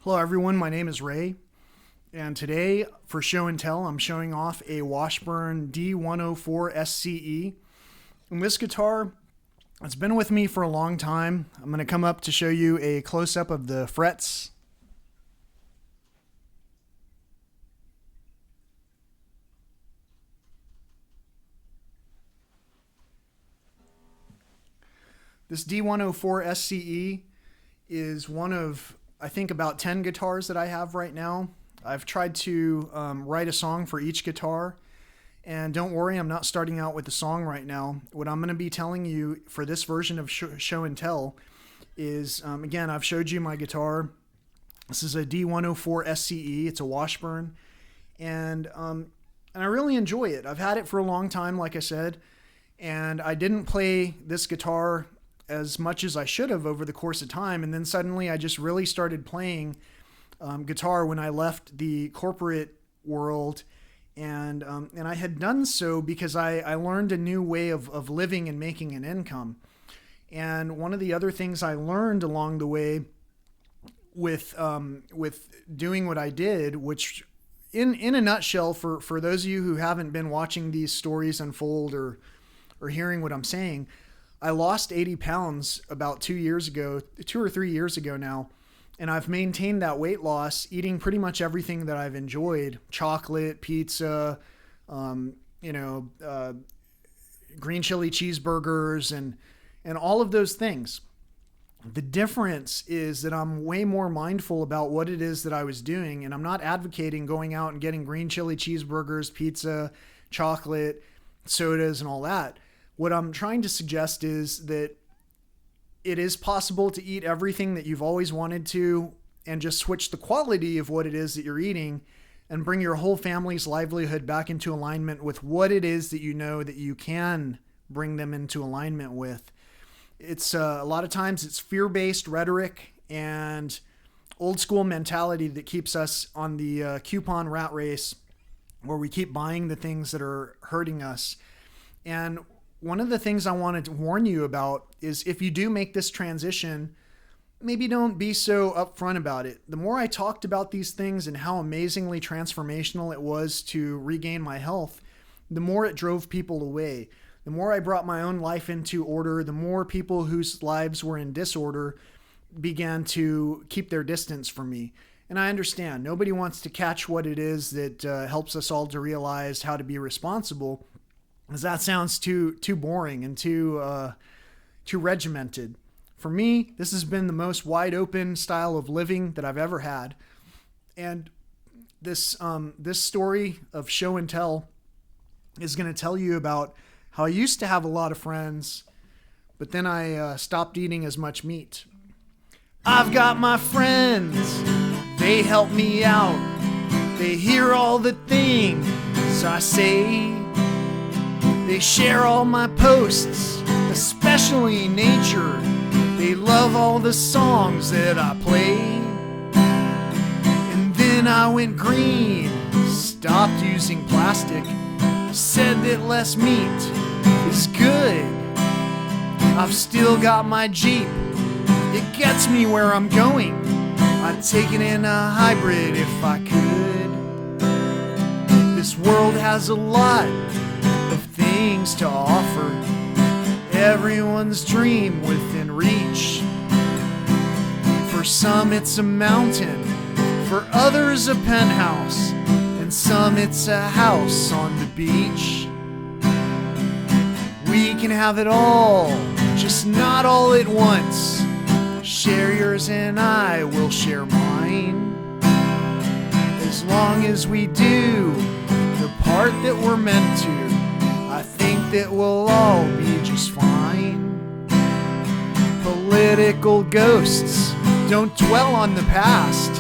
Hello everyone, my name is Ray, and today for show and tell I'm showing off a Washburn D104 SCE. And this guitar, it's been with me for a long time. I'm going to come up to show you a close-up of the frets. This D104 SCE is one of, I think, about 10 guitars that I have right now. I've tried to write a song for each guitar, and don't worry, I'm not starting out with a song right now. What I'm going to be telling you for this version of show and tell is, again, I've showed you my guitar. This is a D104 SCE. It's a Washburn, and I really enjoy it. I've had it for a long time, like I said, and I didn't play this guitar as much as I should have over the course of time, and then suddenly I just really started playing guitar when I left the corporate world, and I had done so because I learned a new way of living and making an income. And one of the other things I learned along the way with doing what I did, which in a nutshell, for those of you who haven't been watching these stories unfold or hearing what I'm saying, I lost 80 pounds about 2 or 3 years ago now. And I've maintained that weight loss eating pretty much everything that I've enjoyed: chocolate, pizza, green chili cheeseburgers, and all of those things. The difference is that I'm way more mindful about what it is that I was doing. And I'm not advocating going out and getting green chili cheeseburgers, pizza, chocolate, sodas, and all that. What I'm trying to suggest is that it is possible to eat everything that you've always wanted to and just switch the quality of what it is that you're eating and bring your whole family's livelihood back into alignment with what it is that you know that you can bring them into alignment with. It's a lot of times it's fear-based rhetoric and old school mentality that keeps us on the coupon rat race, where we keep buying the things that are hurting us. And one of the things I wanted to warn you about is, if you do make this transition, maybe don't be so upfront about it. The more I talked about these things and how amazingly transformational it was to regain my health, the more it drove people away. The more I brought my own life into order, the more people whose lives were in disorder began to keep their distance from me. And I understand nobody wants to catch what it is that helps us all to realize how to be responsible, because that sounds too boring and too regimented. For me, this has been the most wide open style of living that I've ever had. And this story of show and tell is going to tell you about how I used to have a lot of friends, but then I stopped eating as much meat. I've got my friends, they help me out. They hear all the things I say. They share all my posts, especially nature. They love all the songs that I play. And then I went green, stopped using plastic, said that less meat is good. I've still got my Jeep, it gets me where I'm going. I'd take it in a hybrid if I could. This world has a lot of things to offer, everyone's dream within reach. For some it's a mountain, for others a penthouse, and some it's a house on the beach. We can have it all, just not all at once. Share yours and I will share mine. As long as we do the part that we're meant to, I think that we'll all be just fine. Political ghosts, don't dwell on the past.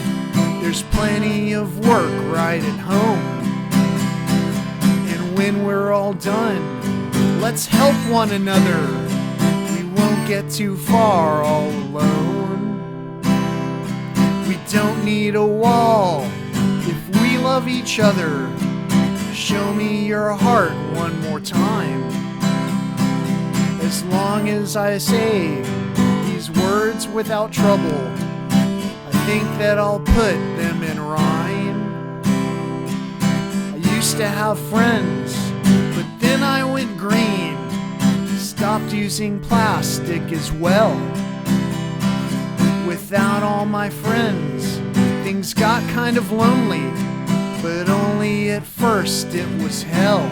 There's plenty of work right at home. And when we're all done, let's help one another. We won't get too far all alone. We don't need a wall if we love each other. Show me your heart one more time. As long as I say these words without trouble, I think that I'll put them in rhyme. I used to have friends, but then I went green. Stopped using plastic as well. Without all my friends, things got kind of lonely, but only at first it was hell.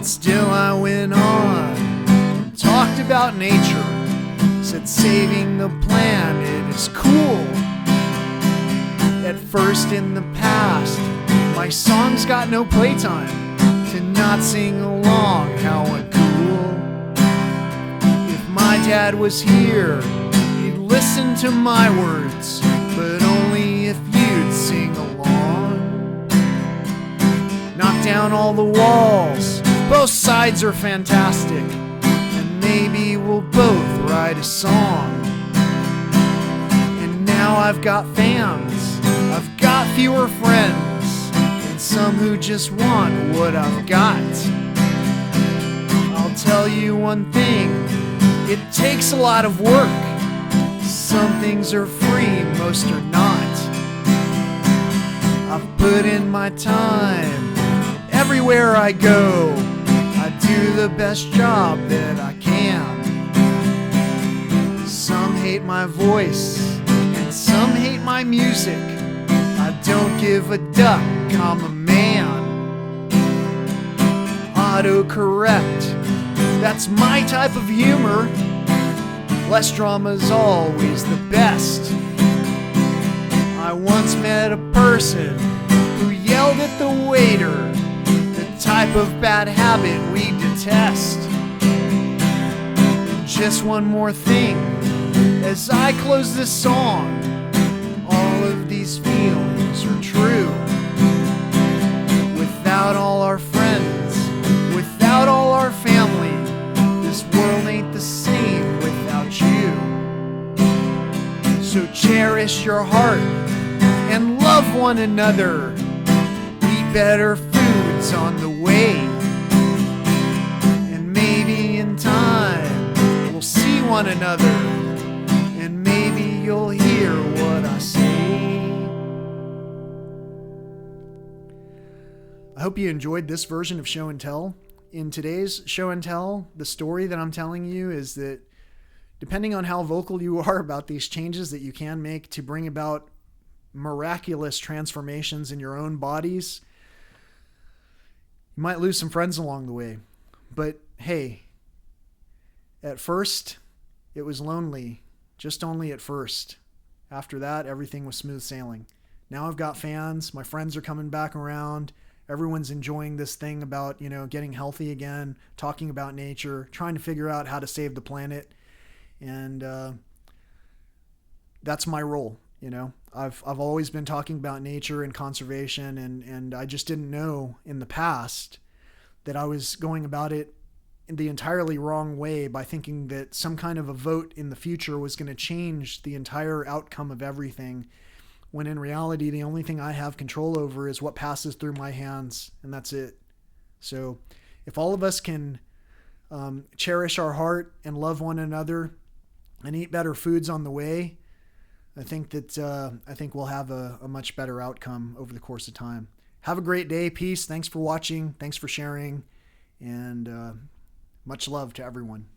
Still I went on, talked about nature, said saving the planet is cool. At first in the past, my songs got no playtime, to not sing along, how uncool. If my dad was here, he'd listen to my words, but only if you'd sing along. Knock down all the walls, both sides are fantastic, and maybe we'll both write a song. And now I've got fans, I've got fewer friends, and some who just want what I've got. I'll tell you one thing, it takes a lot of work. Some things are free, most are not. I've put in my time everywhere I go. I do the best job that I can. Some hate my voice, and some hate my music. I don't give a duck, I'm a man. Autocorrect, that's my type of humor. Less drama's always the best. I once met a person who yelled at the waiter, type of bad habit we detest. Just one more thing as I close this song, all of these feelings are true. Without all our friends, without all our family, this world ain't the same without you. So cherish your heart and love one another. Eat better foods on the way, and maybe in time we'll see one another, and maybe you'll hear what I say. I hope you enjoyed this version of Show and Tell. In today's Show and Tell, the story that I'm telling you is that depending on how vocal you are about these changes that you can make to bring about miraculous transformations in your own bodies, you might lose some friends along the way. But hey, at first, it was lonely, just only at first. After that, everything was smooth sailing. Now I've got fans, my friends are coming back around, everyone's enjoying this thing about, getting healthy again, talking about nature, trying to figure out how to save the planet. And that's my role. I've always been talking about nature and conservation, and I just didn't know in the past that I was going about it in the entirely wrong way by thinking that some kind of a vote in the future was going to change the entire outcome of everything, when in reality the only thing I have control over is what passes through my hands, and that's it. So if all of us can cherish our heart and love one another and eat better foods on the way, I think we'll have a much better outcome over the course of time. Have a great day. Peace. Thanks for watching. Thanks for sharing. And much love to everyone.